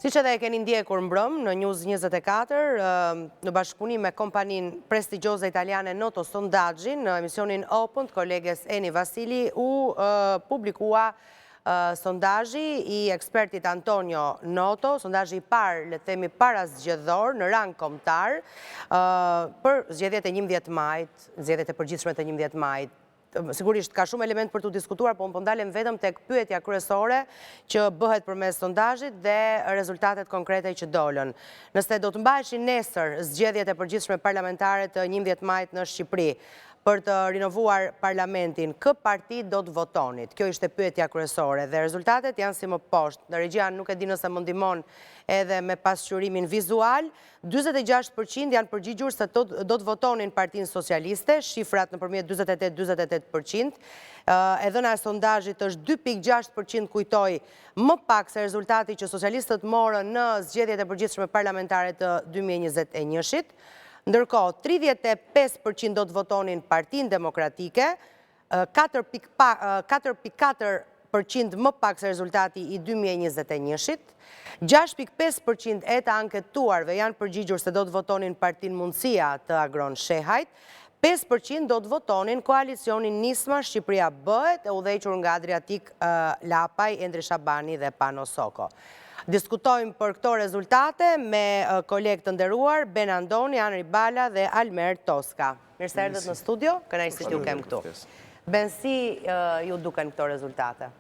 Siç edhe e keni ndjekur mbrëm në News 24, në bashkëpunim me kompaninë prestigjioze italiane Noto Sondaggi, në emisionin Open të koleges Eni Vasili u publikua sondazhi i ekspertit Antonio Noto, sondazhi i parë, le të themi parazgjedhor në rang kombëtar për zgjedhjet e 11 majit, zgjedhjet e përgjithshme të 11 majit. Sigurisht ka shumë element për të diskutuar, po më ndalem vetëm tek pyetja kryesore që bëhet përmes sondazhit dhe rezultatet konkrete që dolën. Nëse do të mbaheshin nesër zgjedhjet e përgjithshme parlamentare të 11 majit në Shqipëri për të rinovuar parlamentin, kë parti do të votonit? Kjo ishte pyetja kryesore dhe rezultatet janë si më poshtë. Në regjia nuk e di nëse më ndihmon edhe me pasqyrimin vizual, 46% janë përgjigjur se do të votonin Partinë Socialiste, shifrat nëpërmjet 48-48%. E dhëna e sondazhit është 2.6% kujtoi më pak se rezultati që socialistët morën në zgjedhjet e përgjithshme parlamentare të 2021-shit. Ndërkohë, 35% do të votonin Partinë Demokratike, 4.4% më pak se rezultati i 2021-shit, 6.5% e të anketuarve janë përgjigjur se do të votonin Partinë Mundësia të Agron Shehajt, 5% do të votonin koalicionin Nisma Shqipëria Bëhet, e udhëhequr nga Adriatik Lapaj, Endri Shabani dhe Pano Soko. Diskutojmë për këto rezultate me kolegë të nderuar, Ben Andoni, Anri Bala dhe Almer Toska. Mirë se erdhët në studio, kënaqësi t'ju kem këtu. Ben, si ju duken këto rezultate?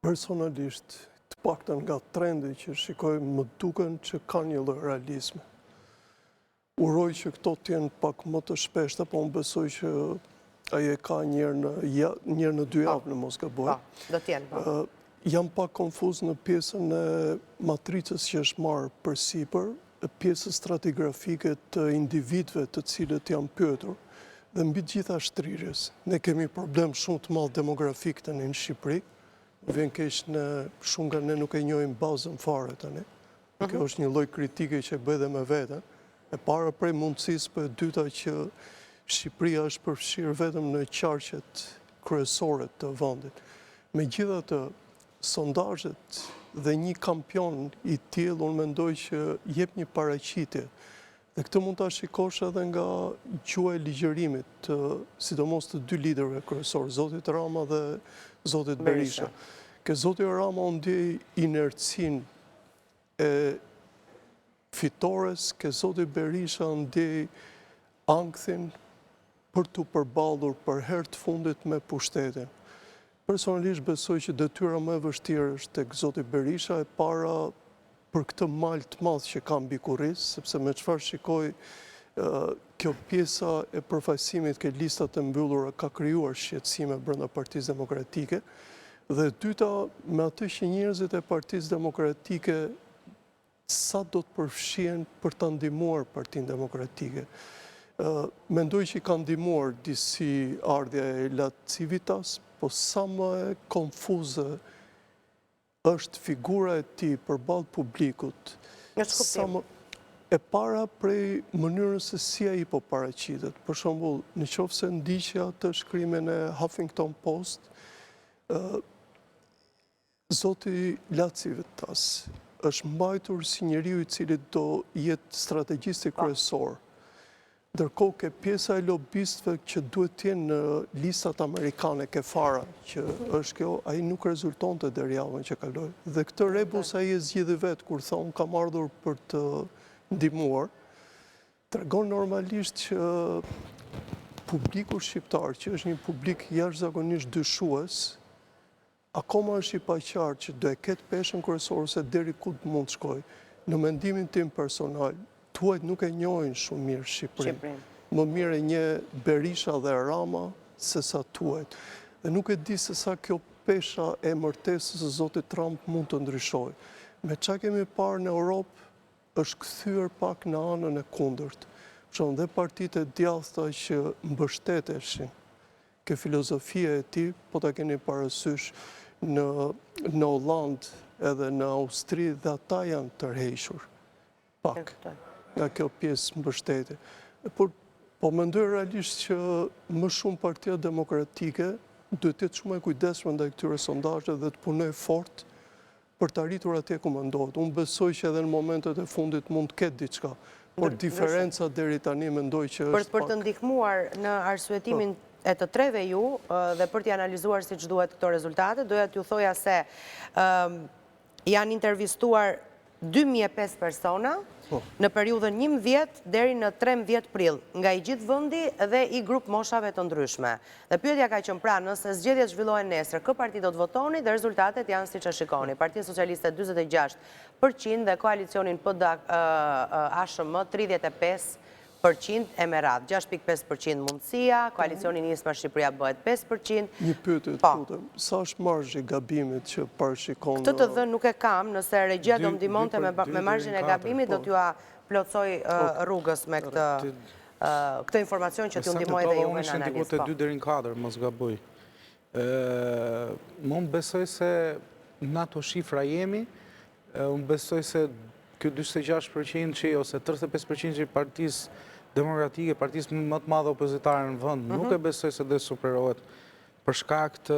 Personalisht, të paktën nga trendi që shikoj, më duken që ka një lloj realizmi. Uroj që këto t'jenë pak më të shpeshta, po më besoj që aje ka njërë në 2 javë në mos gaboj. Do t'jenë. Jam pak konfuz në pjesën e matricës që është marrë për sipër, pjesës stratigrafike të individëve të cilët janë pyetur, dhe mbi gjitha shtrirjes. Ne kemi problem shumë të madh demografik tani në Shqipëri, vjen keq në shumë nga ne nuk e njohim bazën fare tani. Kjo është një lloj kritike që e bëj dhe me vete. E para prej mundësisë, për e dyta që Shqipëria është përfshirë vetëm në qarqet kryesore të vendit. Megjithatë, sondazhet dhe një kampion i tillë unë mendoj që jep një paraqitje. Dhe këtë mund ta shikosh edhe nga gjuha e ligjërimit, sidomos të 2 liderëve kryesorë, zotit Rama dhe zotit Berisha. Ke zoti Rama u ndjej inercinë e fitores, ke zoti Berisha ndjej ankthin për të përballur për herë të fundit me pushtetin. Personalisht besoj që detyra më e vështirë është tek zoti Berisha, e para për këtë mal të madh që ka mbi kurriz, sepse me çfarë shikoj kjo pjesa e përfaqësimit ke listat e mbyllura ka krijuar shqetësime brenda Partisë Demokratike, dhe dyta me atë që njerëzit e Partisë Demokratike sa do të përfshihen për ta ndihmuar Partinë Demokratike. Mendoj që ka ndihmuar disi ardhja e Lat Civitas, po sa më e konfuze është figura e tij përballë publikut. E para prej mënyrës se si ai po paraqitet. Për shembull, nëse ndiqja të shkrimin e Huffington Post, zoti Lat Civitas është mbajtur si njeriu i cili do jetë strategjisti kryesor. Ndërkohë ke pjesa e lobistëve që duhet të jenë në listat amerikane, ke Fara, që është kjo, ai nuk rezultonte deri javën që kaloi. Dhe këtë rebus ai e zgjidhi vetë kur thonë kam ardhur për të ndihmuar. Tregon normalisht që publiku shqiptar, që është një publik jashtëzakonisht dyshues, akoma është i paqartë që do e ketë peshën kryesore se deri ku mund të shkojë. Në mendimin tim personal, tuajt nuk e njohin shumë mirë Shqipërinë. Më mirë e një Berisha dhe Rama se sa tuajt. Dhe nuk e di se sa kjo pesha e martesës së zotit Trump mund të ndryshojë. Me çka kemi parë në Europë, është kthyer pak në anën e kundërt. Për dhe partitë e djathta që mbështeteshin ke filozofia e tij, po ta keni parasysh në Hollandë edhe në Austri, dhe ata janë tërhequr. Pak nga kjo pjesë mbështetje. Por po mendoj realisht që më shumë Partia Demokratike duhet të jetë shumë e kujdesshme ndaj këtyre sondazheve dhe të punojë fort për të arritur atje ku mendohet. Unë besoj që edhe në momentet e fundit mund të ketë diçka, por diferenca deri tani mendoj që është Për të ndihmuar në arsyetimin e të treve ju dhe për t'i analizuar si që duhet këto rezultate, doja t'ju thoja se janë intervistuar 2005 persona në periudhën 11 deri në 13 prill, nga i gjithë vëndi dhe i grup moshave të ndryshme. Dhe pyetja ka qenë pra, nëse zgjedhjet zhvillohen nesër, kë parti do të votoni dhe rezultatet janë siç e shikoni. Partia Socialiste 46% dhe koalicionin PD-ASHM 35% e me radhë. 6.5% mundësia, koalicioni Nisma Shqipëria bëhet 5%. Një pyetje të lutem, sa është marzhi i gabimit që parashikon? Këtë të dhënë nuk e kam, nëse regjia do më ndihmonte me marzhin e gabimit, do t'ju plotsoj rrugës me këtë informacion që t'ju ndihmoj dhe ju me në analizë. Sa të 2 deri në 4, mos gaboj. Unë besoj se në ato shifra jemi, unë besoj se kjo 26% që ose 35% që Partisë Demokratike, partisë më të madhe opozitare në vend, nuk e besoj se dhe superohet për shkak të